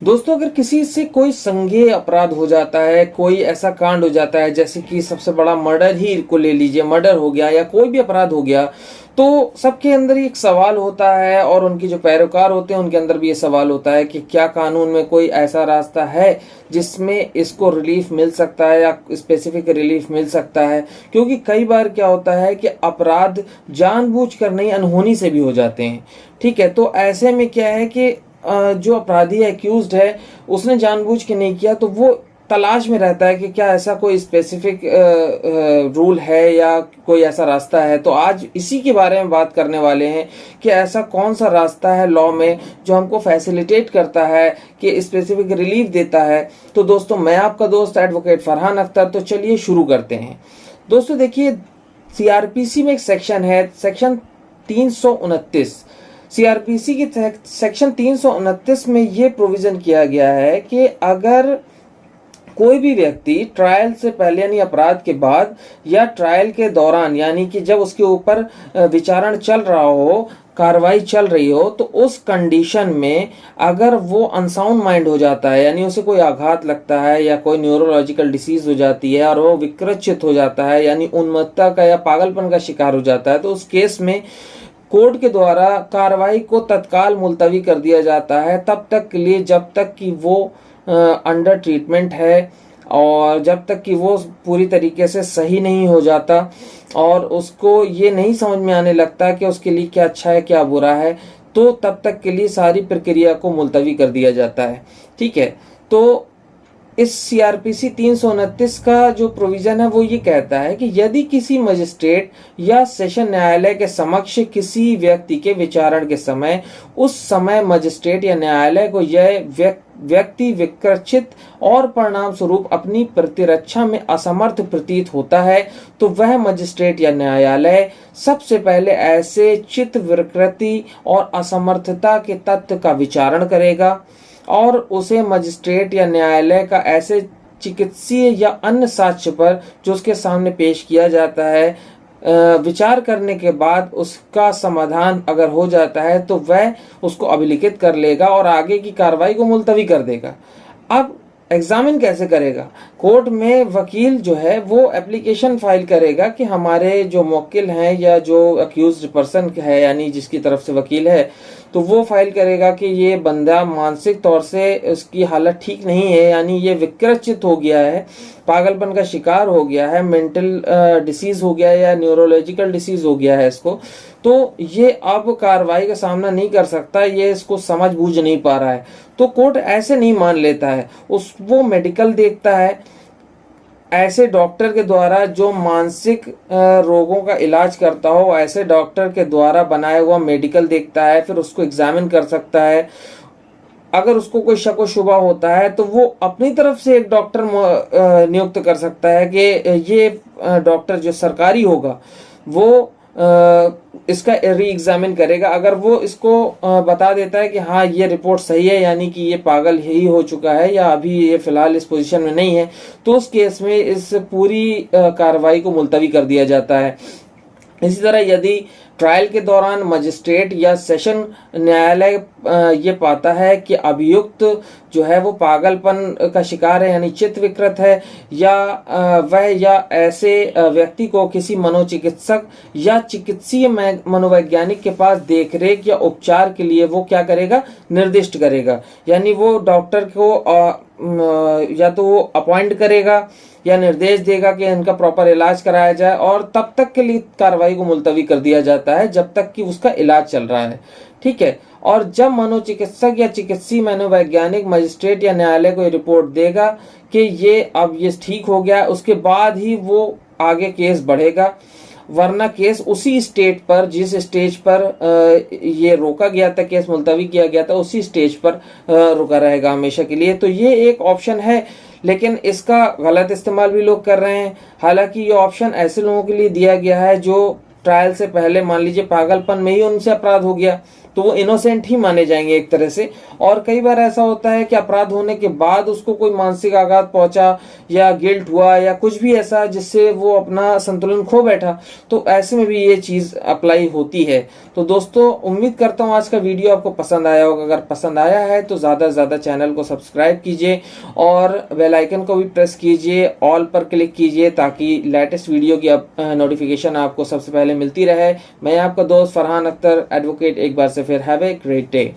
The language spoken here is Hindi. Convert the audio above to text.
दोस्तों, अगर किसी से कोई संज्ञेय अपराध हो जाता है, कोई ऐसा कांड हो जाता है, जैसे कि सबसे बड़ा मर्डर ही को ले लीजिए, मर्डर हो गया या कोई भी अपराध हो गया, तो सबके अंदर एक सवाल होता है और उनके जो पैरोकार होते हैं उनके अंदर भी ये सवाल होता है कि क्या कानून में कोई ऐसा रास्ता है जिसमें इसको रिलीफ मिल सकता है या स्पेसिफिक रिलीफ मिल सकता है। क्योंकि कई बार क्या होता है कि अपराध जानबूझकर नहीं, अनहोनी से भी हो जाते हैं। ठीक है, तो ऐसे में क्या है कि जो अपराधी है, एक्यूज्ड है, उसने जानबूझ के नहीं किया, तो वो तलाश में रहता है कि क्या ऐसा कोई स्पेसिफिक रूल है या कोई ऐसा रास्ता है। तो आज इसी के बारे में बात करने वाले हैं कि ऐसा कौन सा रास्ता है लॉ में जो हमको फैसिलिटेट करता है, कि स्पेसिफिक रिलीफ देता है। तो दोस्तों, मैं आपका दोस्त एडवोकेट फरहान अख्तर। तो चलिए शुरू करते हैं। दोस्तों देखिए, सीआरपीसी में एक सेक्शन है, सेक्शन 329। सीआरपीसी की सेक्शन 329 में ये प्रोविजन किया गया है कि अगर कोई भी व्यक्ति ट्रायल से पहले यानी अपराध के बाद या ट्रायल के दौरान, यानी कि जब उसके ऊपर विचारण चल रहा हो, कार्रवाई चल रही हो, तो उस कंडीशन में अगर वो अनसाउंड माइंड हो जाता है, यानी उसे कोई आघात लगता है या कोई न्यूरोलॉजिकल डिसीज हो जाती है और वो विकृत हो जाता है, यानी उन्मत्तता का या पागलपन का शिकार हो जाता है, तो उस केस में कोर्ट के द्वारा कार्रवाई को तत्काल मुलतवी कर दिया जाता है, तब तक के लिए जब तक कि वो अंडर ट्रीटमेंट है और जब तक कि वो पूरी तरीके से सही नहीं हो जाता और उसको ये नहीं समझ में आने लगता कि उसके लिए क्या अच्छा है क्या बुरा है, तो तब तक के लिए सारी प्रक्रिया को मुलतवी कर दिया जाता है। ठीक है, तो इस सीआरपीसी 329 का जो प्रोविजन है वो ये कहता है कि यदि किसी मजिस्ट्रेट या सेशन न्यायालय के समक्ष किसी व्यक्ति के विचारण के समय उस समय मजिस्ट्रेट या न्यायालय को यह व्यक्ति विकृत और परिणाम स्वरूप अपनी प्रतिरक्षा में असमर्थ प्रतीत होता है, तो वह मजिस्ट्रेट या न्यायालय सबसे पहले ऐसे चित्त विकृति और असमर्थता के तथ्य का विचारण करेगा और उसे मजिस्ट्रेट या न्यायालय का ऐसे चिकित्सीय या अन्य साक्ष्य पर जो उसके सामने पेश किया जाता है विचार करने के बाद उसका समाधान अगर हो जाता है तो वह उसको अभिलिखित कर लेगा और आगे की कार्रवाई को मुलतवी कर देगा। अब एग्जामिन कैसे करेगा? कोर्ट में वकील जो है वो एप्लीकेशन फाइल करेगा कि हमारे जो मुवक्किल हैं या जो अक्यूज्ड पर्सन है, यानी जिसकी तरफ से वकील है, तो वो फाइल करेगा कि ये बंदा मानसिक तौर से उसकी हालत ठीक नहीं है, यानी ये विकृत हो गया है, पागलपन का शिकार हो गया है, मेंटल डिसीज हो गया है या न्यूरोलॉजिकल डिसीज हो गया है इसको, तो ये अब कार्रवाई का सामना नहीं कर सकता, ये इसको समझ बूझ नहीं पा रहा है। तो कोर्ट ऐसे नहीं मान लेता है, वो मेडिकल देखता है ऐसे डॉक्टर के द्वारा जो मानसिक रोगों का इलाज करता हो, ऐसे डॉक्टर के द्वारा बनाया हुआ मेडिकल देखता है, फिर उसको एग्जामिन कर सकता है। अगर उसको कोई शक व शुबा होता है तो वो अपनी तरफ से एक डॉक्टर नियुक्त कर सकता है कि ये डॉक्टर जो सरकारी होगा वो इसका री एग्जामिन करेगा। अगर वो इसको बता देता है कि हाँ ये रिपोर्ट सही है, यानी कि ये पागल ही हो चुका है या अभी ये फिलहाल इस पोजीशन में नहीं है, तो उस केस में इस पूरी कार्रवाई को मुलतवी कर दिया जाता है। इसी तरह यदि ट्रायल के दौरान मजिस्ट्रेट या सेशन न्यायालय ये पाता है कि अभियुक्त जो है वो पागलपन का शिकार है, यानी चित्त विकृत है, या वह या ऐसे व्यक्ति को किसी मनोचिकित्सक या चिकित्सीय मनोवैज्ञानिक के पास देखरेख या उपचार के लिए वो क्या करेगा, निर्दिष्ट करेगा, यानी वो डॉक्टर को या तो वो अपॉइंट करेगा या निर्देश देगा कि इनका प्रॉपर इलाज कराया जाए, और तब तक के लिए कार्रवाई को मुलतवी कर दिया जाता है जब तक कि उसका इलाज चल रहा है। ठीक है, और जब मनोचिकित्सक या चिकित्सीय मनोवैज्ञानिक मजिस्ट्रेट या न्यायालय को रिपोर्ट देगा कि ये अब ये ठीक हो गया, उसके बाद ही वो आगे केस बढ़ेगा, वरना केस उसी स्टेट पर, जिस स्टेज पर ये रोका गया था, केस मुलतवी किया गया था, उसी स्टेज पर रुका रहेगा हमेशा के लिए। तो ये एक ऑप्शन है, लेकिन इसका गलत इस्तेमाल भी लोग कर रहे हैं। हालांकि ये ऑप्शन ऐसे लोगों के लिए दिया गया है जो ट्रायल से पहले मान लीजिए पागलपन में ही उनसे अपराध हो गया, तो वो इनोसेंट ही माने जाएंगे एक तरह से। और कई बार ऐसा होता है कि अपराध होने के बाद उसको कोई मानसिक आघात पहुंचा या गिल्ट हुआ या कुछ भी ऐसा जिससे वो अपना संतुलन खो बैठा, तो ऐसे में भी ये चीज अप्लाई होती है। तो दोस्तों उम्मीद करता हूँ आज का वीडियो आपको पसंद आया होगा। अगर पसंद आया है तो ज्यादा से ज्यादा चैनल को सब्सक्राइब कीजिए और बेल आइकन को भी प्रेस कीजिए, ऑल पर क्लिक कीजिए ताकि लेटेस्ट वीडियो की नोटिफिकेशन आपको सबसे पहले मिलती रहे। मैं आपका दोस्त फरहान अख्तर एडवोकेट एक बार से फिर हैव ए ग्रेट डे।